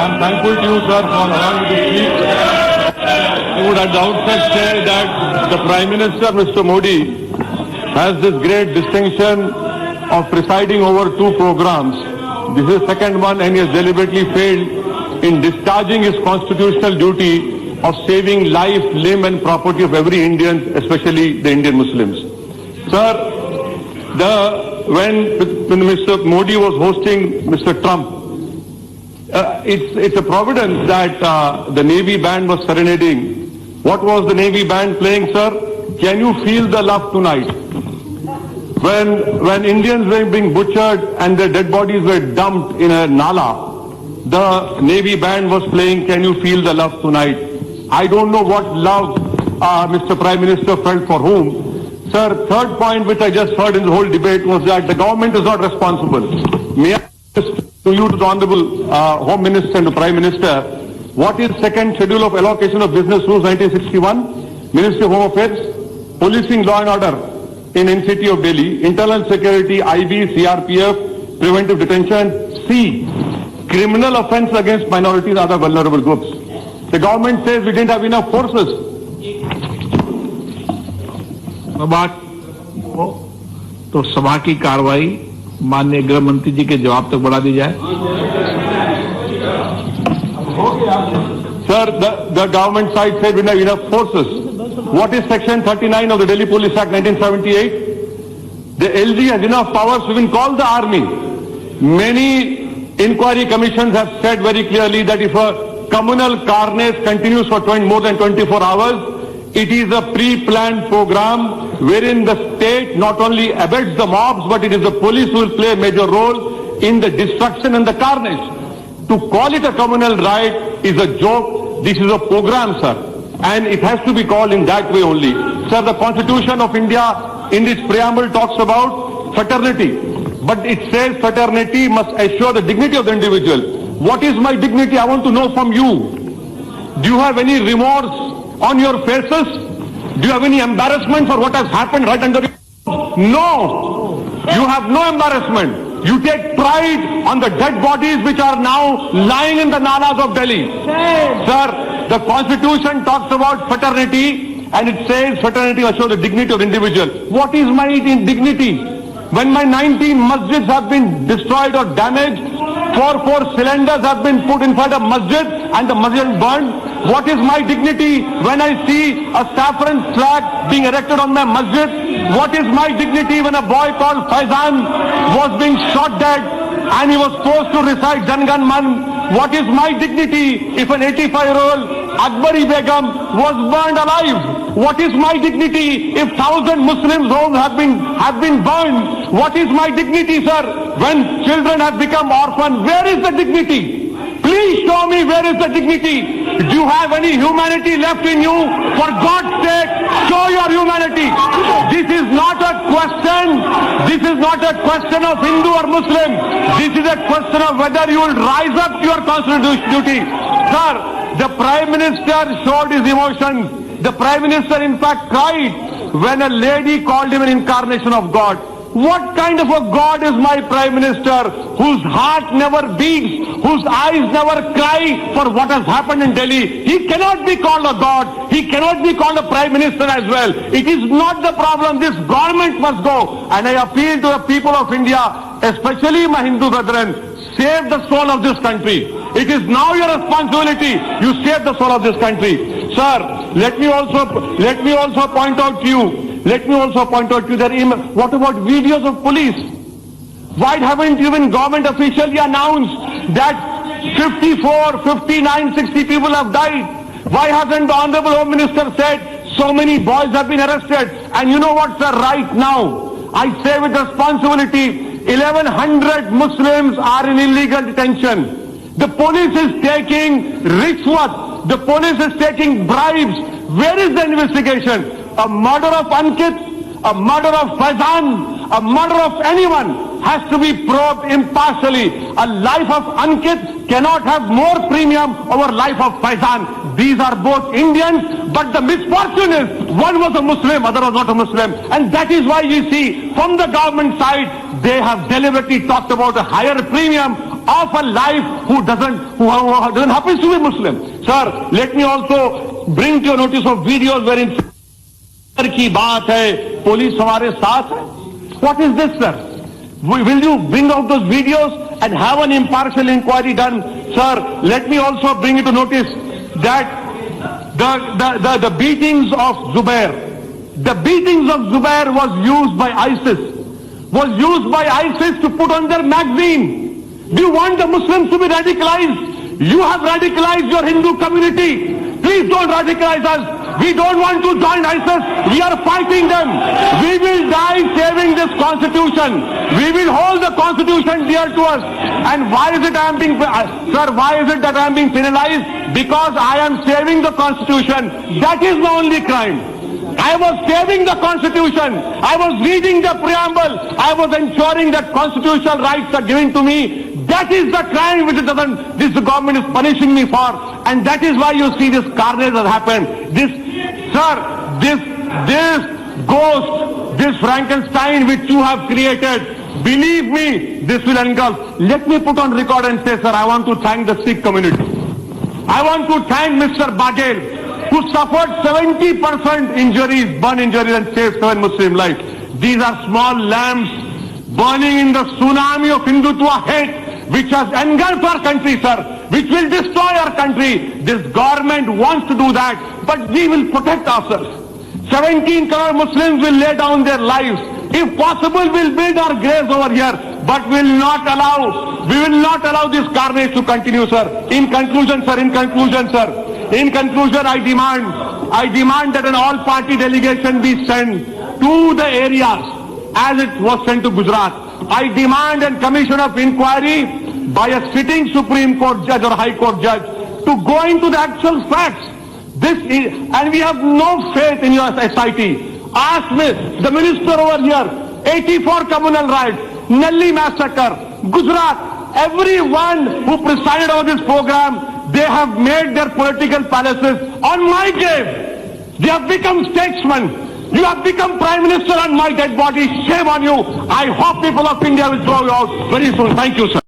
am thankful to you, sir, for allowing me to speak. I would at the outset say that the Prime Minister, Mr. Modi, has this great distinction of presiding over two programs. This is the second one, and he has deliberately failed in discharging his constitutional duty of saving life, limb and property of every Indian, especially the Indian Muslims. Sir, when Mr. Modi was hosting Mr. Trump, it's a providence that the Navy band was serenading. What was the Navy band playing, sir? Can you feel the love tonight? When Indians were being butchered and their dead bodies were dumped in a nala, the Navy band was playing Can You Feel the Love Tonight? I don't know what love Mr. Prime Minister felt for whom. Sir, third point which I just heard in the whole debate was that the government is not responsible. May I ask to you, to the Honorable Home Minister and the Prime Minister, what is second schedule of allocation of business rules 1961? Ministry of Home Affairs, policing law and order in NCT of Delhi, internal security, IB, CRPF, preventive detention, C, criminal offense against minorities and other vulnerable groups. The government says we didn't have enough forces. तो सभा की कार्रवाई माननीय गृह मंत्री जी के जवाब तक बढ़ा दी जाए. Sir, the government side said we don't have enough forces. What is Section 39 of the Delhi Police Act 1978? The LG has enough powers to even call the army. Many inquiry commissions have said very clearly that if a communal carnage continues for more than 24 hours, it is a pre-planned program wherein the state not only abets the mobs, but it is the police who will play a major role in the destruction and the carnage. To call it a communal riot is a joke. This is a program, sir. And it has to be called in that way only. Sir, the Constitution of India in its preamble talks about fraternity. But it says fraternity must assure the dignity of the individual. What is my dignity? I want to know from you. Do you have any remorse on your faces? Do you have any embarrassment for what has happened right under you? No. You have no embarrassment. You take pride on the dead bodies which are now lying in the nalas of Delhi. Sir, the Constitution talks about fraternity and it says fraternity must show the dignity of the individual. What is my dignity? When my 19 masjids have been destroyed or damaged, 4 cylinders have been put inside a masjid and the masjid is burned. What is my dignity when I see a saffron flag being erected on my masjid? What is my dignity when a boy called Faizan was being shot dead and he was forced to recite Jan Gan Man? What is my dignity if an 85-year-old Akbari Begum was burned alive? What is my dignity if 1,000 Muslims' homes have been burned? What is my dignity, sir, when children have become orphans? Where is the dignity? Please show me where is the dignity. Do you have any humanity left in you? For God's sake, show your humanity. This is not a question. This is not a question of Hindu or Muslim. This is a question of whether you will rise up to your constitutional duty. Sir, the Prime Minister showed his emotions. The Prime Minister in fact cried when a lady called him an incarnation of God. What kind of a God is my Prime Minister whose heart never beats, whose eyes never cry for what has happened in Delhi? He cannot be called a God. He cannot be called a Prime Minister as well. It is not the problem. This government must go. And I appeal to the people of India, especially my Hindu brethren, save the soul of this country. It is now your responsibility. You save the soul of this country. Sir, let me also point out to you. Let me also point out to you that what about videos of police? Why haven't even government officially announced that 54, 59, 60 people have died? Why hasn't the Honorable Home Minister said so many boys have been arrested? And you know what, sir, right now, I say with responsibility, 1,100 Muslims are in illegal detention. The police is taking rishwat. The police is taking bribes. Where is the investigation? A murder of Ankit, a murder of Faizan, a murder of anyone has to be probed impartially. A life of Ankit cannot have more premium over life of Faizan. These are both Indians, but the misfortune is one was a Muslim, other was not a Muslim. And that is why we see from the government side, they have deliberately talked about a higher premium of a life who doesn't happen to be Muslim. Sir, let me also bring to your notice of videos wherein की बात है, police हमारे साथ है. What is this, sir? Will you bring out those videos and have an impartial inquiry done? Sir, let me also bring you to notice that the beatings of Zubair was used by ISIS to put on their magazine. Do you want the Muslims to be radicalized? You have radicalized your Hindu community. Please don't radicalize us. We don't want to join ISIS. We are fighting them. We will die saving this constitution. We will hold the constitution dear to us. And why is it I am being, sir, why is it that I am being penalized? Because I am saving the constitution. That is the only crime. I was saving the constitution. I was reading the preamble. I was ensuring that constitutional rights are given to me. That is the crime which this government is punishing me for. And that is why you see this carnage has happened. This ghost, this Frankenstein which you have created, believe me, this will engulf. Let me put on record and say, sir, I want to thank the Sikh community. I want to thank Mr. Badel, who suffered 70% injuries, burn injuries, and saved 7 Muslim lives. These are small lamps burning in the tsunami of Hindutva hate, which has engulfed our country, sir, which will destroy our country. This government wants to do that, but we will protect ourselves. 17 crore Muslims will lay down their lives. If possible, we'll build our graves over here, but we will not allow this carnage to continue, sir. In conclusion, I demand that an all-party delegation be sent to the areas as it was sent to Gujarat. I demand a commission of inquiry by a sitting Supreme Court judge or High Court judge to go into the actual facts. And we have no faith in your SIT. Ask me, the minister over here, 84 communal riots, Nelli massacre, Gujarat, everyone who presided over this program, they have made their political palaces on my grave. They have become statesmen. You have become Prime Minister on my dead body. Shame on you. I hope people of India will throw you out very soon. Thank you, sir.